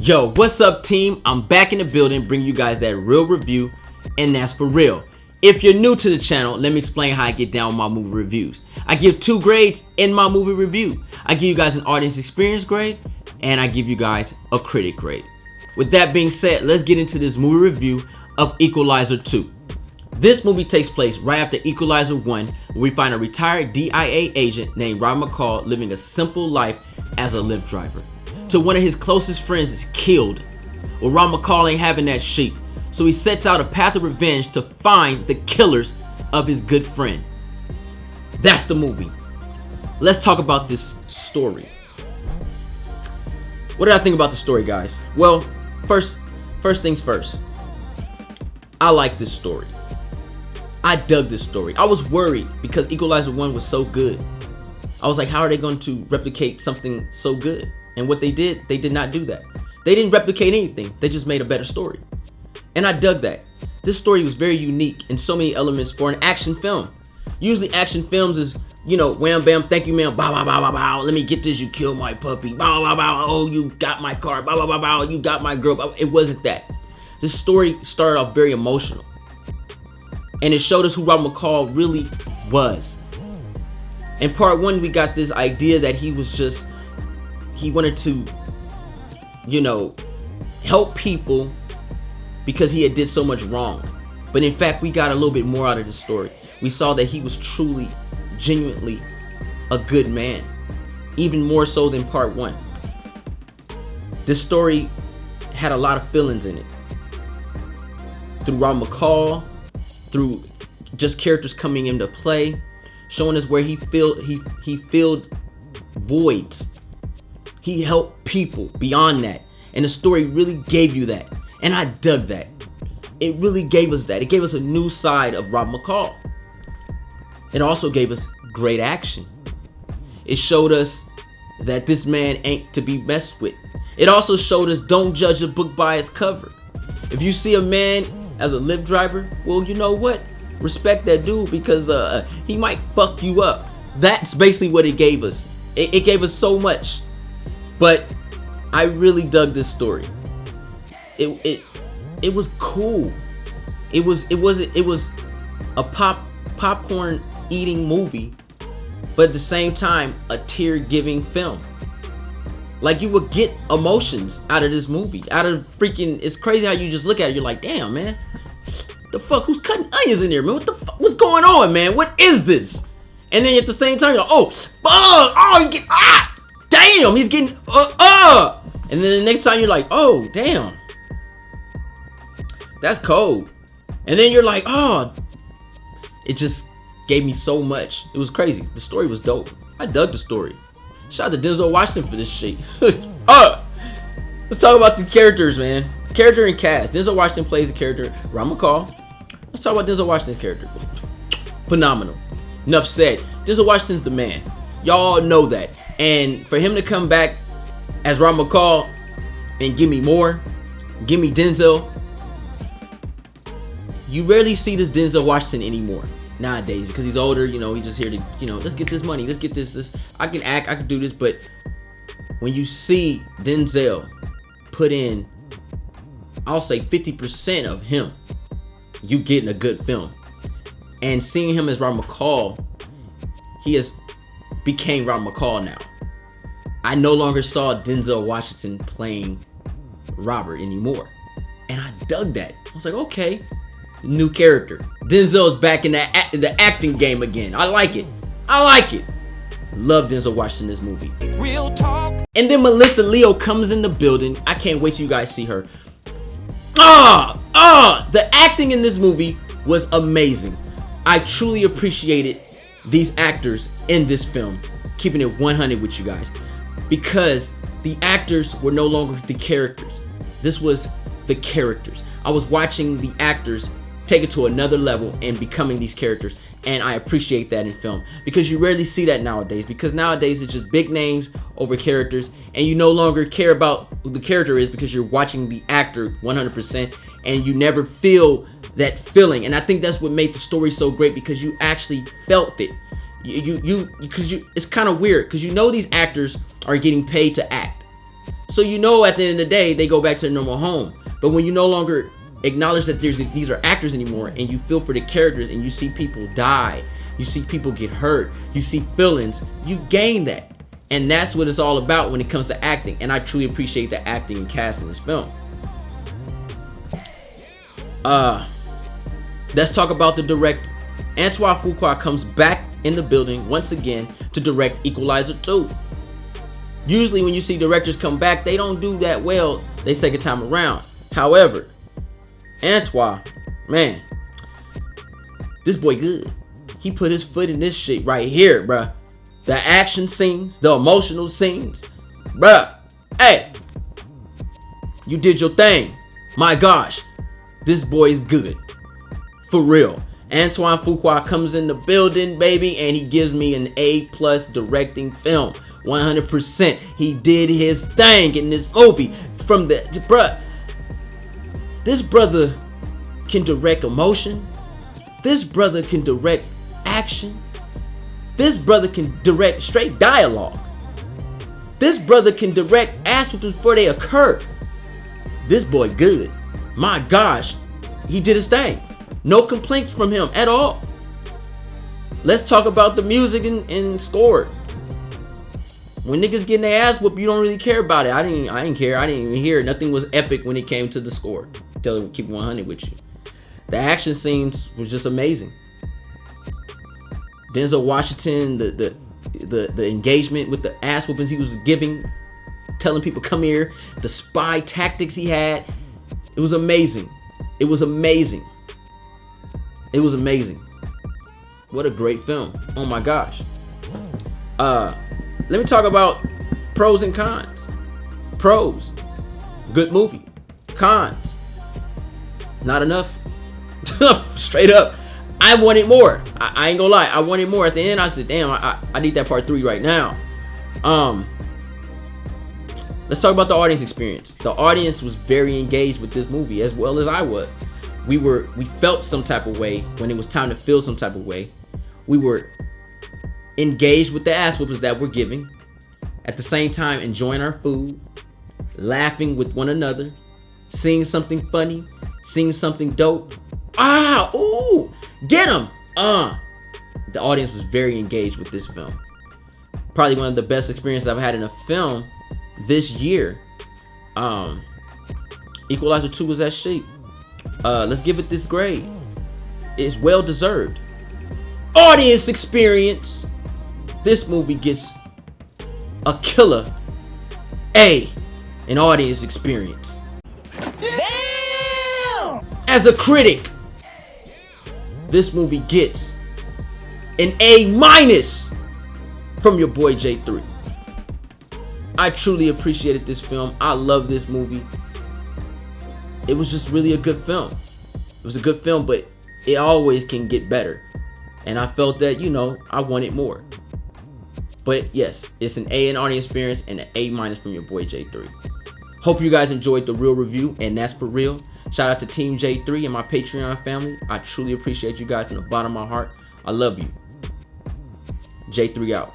Yo, what's up, team? I'm back in the building bringing you guys that real review, and that's for real. If you're new to the channel, let me explain how I get down with my movie reviews. I give 2 grades in my movie review. I give you guys an audience experience grade, and I give you guys a critic grade. With that being said, let's get into this movie review of Equalizer 2. This movie takes place right after Equalizer 1, where we find a retired DIA agent named Rob McCall living a simple life as a Lyft driver. So one of his closest friends is killed. Well, Rob McCall ain't having that shit, so he sets out a path of revenge to find the killers of his good friend. That's the movie. Let's talk about this story. What did I think about the story, guys? Well, first things first. I like this story. I dug this story. I was worried because Equalizer 1 was so good. I was like, how are they going to replicate something so good? And what they did not do that. They didn't replicate anything. They just made a better story. And I dug that. This story was very unique in so many elements for an action film. Usually action films is, you know, wham bam, thank you ma'am, bow bow bow bow bow, let me get this, you killed my puppy, bow bow bow, oh you got my car, bow bow bow bow, you got my girl. It wasn't that. This story started off very emotional. And it showed us who Rob McCall really was. In part 1, we got this idea that he wanted to, you know, help people because he had did so much wrong. But in fact, we got a little bit more out of the story. We saw that he was truly, genuinely a good man, even more so than part 1. This story had a lot of feelings in it. Through Rob McCall, through just characters coming into play, showing us where he filled voids. He helped people beyond that. And the story really gave you that. And I dug that. It really gave us that. It gave us a new side of Rob McCall. It also gave us great action. It showed us that this man ain't to be messed with. It also showed us don't judge a book by its cover. If you see a man as a Lyft driver, well, you know what? Respect that dude because he might fuck you up. That's basically what it gave us. It gave us so much. But I really dug this story. It was cool. It was a popcorn eating movie, but at the same time a tear giving film. Like you would get emotions out of this movie. Out of freaking, it's crazy how you just look at it, you're like, damn man, the fuck, who's cutting onions in there, man? What the fuck, what's going on, man? What is this? And then at the same time you're like, oh fuck, oh you get damn, he's getting and then the next time you're like, oh damn, that's cold. And then you're like, oh, it just gave me so much. It was crazy. The story was dope. I dug the story. Shout out to Denzel Washington for this shit. Let's talk about the characters, man. Character and cast. Denzel Washington plays the character Rob McCall. Let's talk about Denzel Washington's character. Phenomenal. Enough said. Denzel Washington's the man. Y'all know that. And for him to come back as Rob McCall and give me more, give me Denzel. You rarely see this Denzel Washington anymore nowadays because he's older. You know, he's just here to, you know, let's get this money, let's get this. I can act, I can do this. But when you see Denzel put in, I'll say 50% of him, you getting a good film. And seeing him as Rob McCall, he has became Rob McCall now. I no longer saw Denzel Washington playing Robert anymore. And I dug that. I was like, okay, new character. Denzel's back in the acting game again. I like it. I like it. Love Denzel Washington in this movie. Real talk. And then Melissa Leo comes in the building. I can't wait till you guys see her. The acting in this movie was amazing. I truly appreciated these actors in this film, keeping it 100 with you guys, because the actors were no longer the characters. This was the characters. I was watching the actors take it to another level and becoming these characters, and I appreciate that in film because you rarely see that nowadays, because nowadays it's just big names over characters and you no longer care about who the character is because you're watching the actor 100% and you never feel that feeling. And I think that's what made the story so great, because you actually felt it. It's kind of weird because you know these actors are getting paid to act. So you know at the end of the day, they go back to their normal home. But when you no longer acknowledge that these are actors anymore, and you feel for the characters, and you see people die, you see people get hurt, you see feelings, you gain that. And that's what it's all about when it comes to acting. And I truly appreciate the acting and cast in this film. Let's talk about the director. Antoine Fuqua comes back in the building once again to direct Equalizer 2. Usually when you see directors come back, they don't do that well they second time around. However, Antoine, man, this boy good. He put his foot in this shit right here, bruh. The action scenes, the emotional scenes, bruh. Hey, you did your thing. My gosh, this boy is good. For real. Antoine Fuqua comes in the building, baby, and he gives me an A+ directing film. 100%. He did his thing in this movie. From the, bruh, this brother can direct emotion. This brother can direct action. This brother can direct straight dialogue. This brother can direct ass whoopings before they occur. This boy good. My gosh, he did his thing. No complaints from him at all. Let's talk about the music and score. When niggas getting their ass whooped, you don't really care about it. I didn't care. I didn't even hear it. Nothing was epic when it came to the score. Keep 100 with you. The action scenes was just amazing. Denzel Washington, the engagement with the ass whoopings he was giving, telling people come here, the spy tactics he had, it was amazing. It was amazing. It was amazing. What a great film. Oh my gosh. Let me talk about pros and cons. Pros, good movie. Cons, not enough. Straight up, I wanted more. I ain't gonna lie, I wanted more. At the end, I said, damn, I need that part 3 right now. Let's talk about the audience experience. The audience was very engaged with this movie, as well as I was. We felt some type of way when it was time to feel some type of way. We were engaged with the ass whoopers that we're giving. At the same time, enjoying our food, laughing with one another, seeing something funny, seeing something dope. Ooh, get him. The audience was very engaged with this film. Probably one of the best experiences I've had in a film this year. Equalizer 2 was that shit. Let's give it this grade. It's well deserved. Audience experience. This movie gets a killer A in audience experience. Damn! As a critic, this movie gets an A- from your boy J3. I truly appreciated this film. I love this movie. It was just really a good film. It was a good film, but it always can get better. And I felt that, I wanted more. But yes, it's an A in audience experience and an A- from your boy J3. Hope you guys enjoyed the real review, and that's for real. Shout out to Team J3 and my Patreon family. I truly appreciate you guys from the bottom of my heart. I love you. J3 out.